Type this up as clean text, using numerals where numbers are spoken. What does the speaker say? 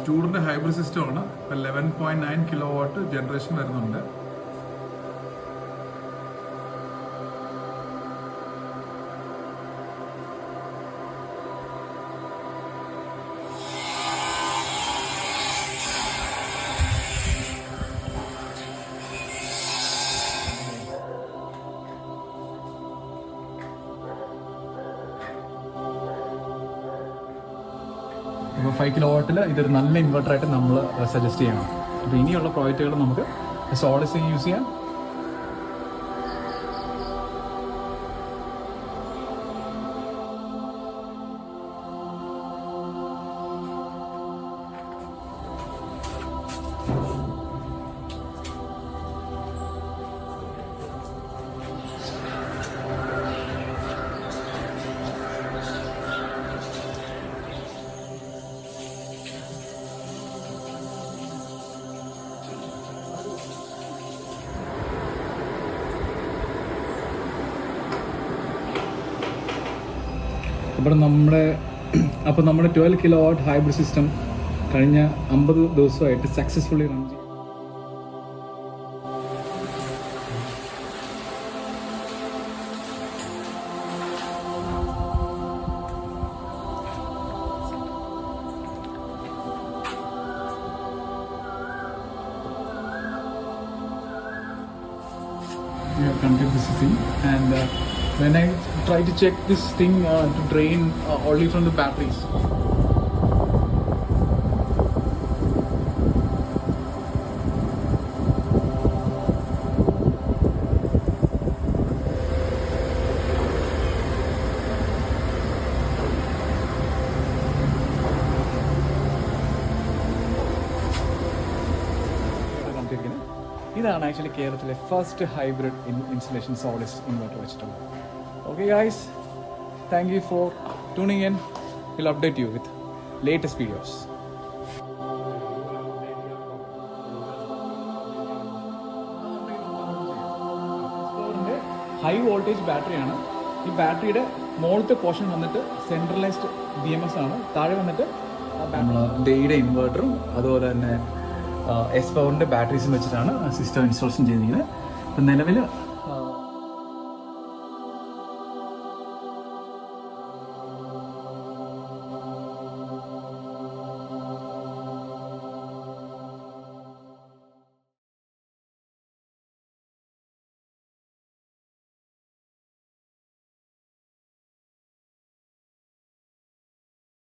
ടൂറിൻ്റെ hybrid സിസ്റ്റമാണ്. 11.9 kW generation വരുന്നുണ്ട്. അപ്പോൾ 5 kW ഇതൊരു നല്ല ഇൻവെർട്ടറായിട്ട് നമ്മൾ സജസ്റ്റ് ചെയ്യണം. അപ്പോൾ ഇനിയുള്ള പ്രോജക്റ്റുകൾ നമുക്ക് സോളസ് യൂസ് ചെയ്യാം. അപ്പോൾ നമ്മുടെ 12 kW ഹൈബ്രിഡ് സിസ്റ്റം കഴിഞ്ഞ 50 ദിവസമായിട്ട് സക്സസ്ഫുള്ളി റൺ ചെയ്യും. We have conducted this thing, and when I try to check this thing to drain only from the batteries. ഇതാണ് ആക്ച്വലി കേരളത്തിലെ first hybrid installation solace inverter വെച്ചിട്ടുള്ളത്. Okay guys, thank you for tuning in. We'll update you with latest videos. High voltage ബാറ്ററിയാണ്. ഈ ബാറ്ററിയുടെ മുകളിലത്തെ portion വന്നിട്ട് centralised BMS ആണ്. താഴെ വന്നിട്ട് നമ്മൾ ഡേയുടെ ഇൻവെർട്ടറും അതുപോലെ തന്നെ S പവറിൻ്റെ ബാറ്ററീസും വെച്ചിട്ടാണ് സിസ്റ്റം ഇൻസ്റ്റാളേഷൻ ചെയ്തിരിക്കുന്നത്. ഇപ്പം നിലവിൽ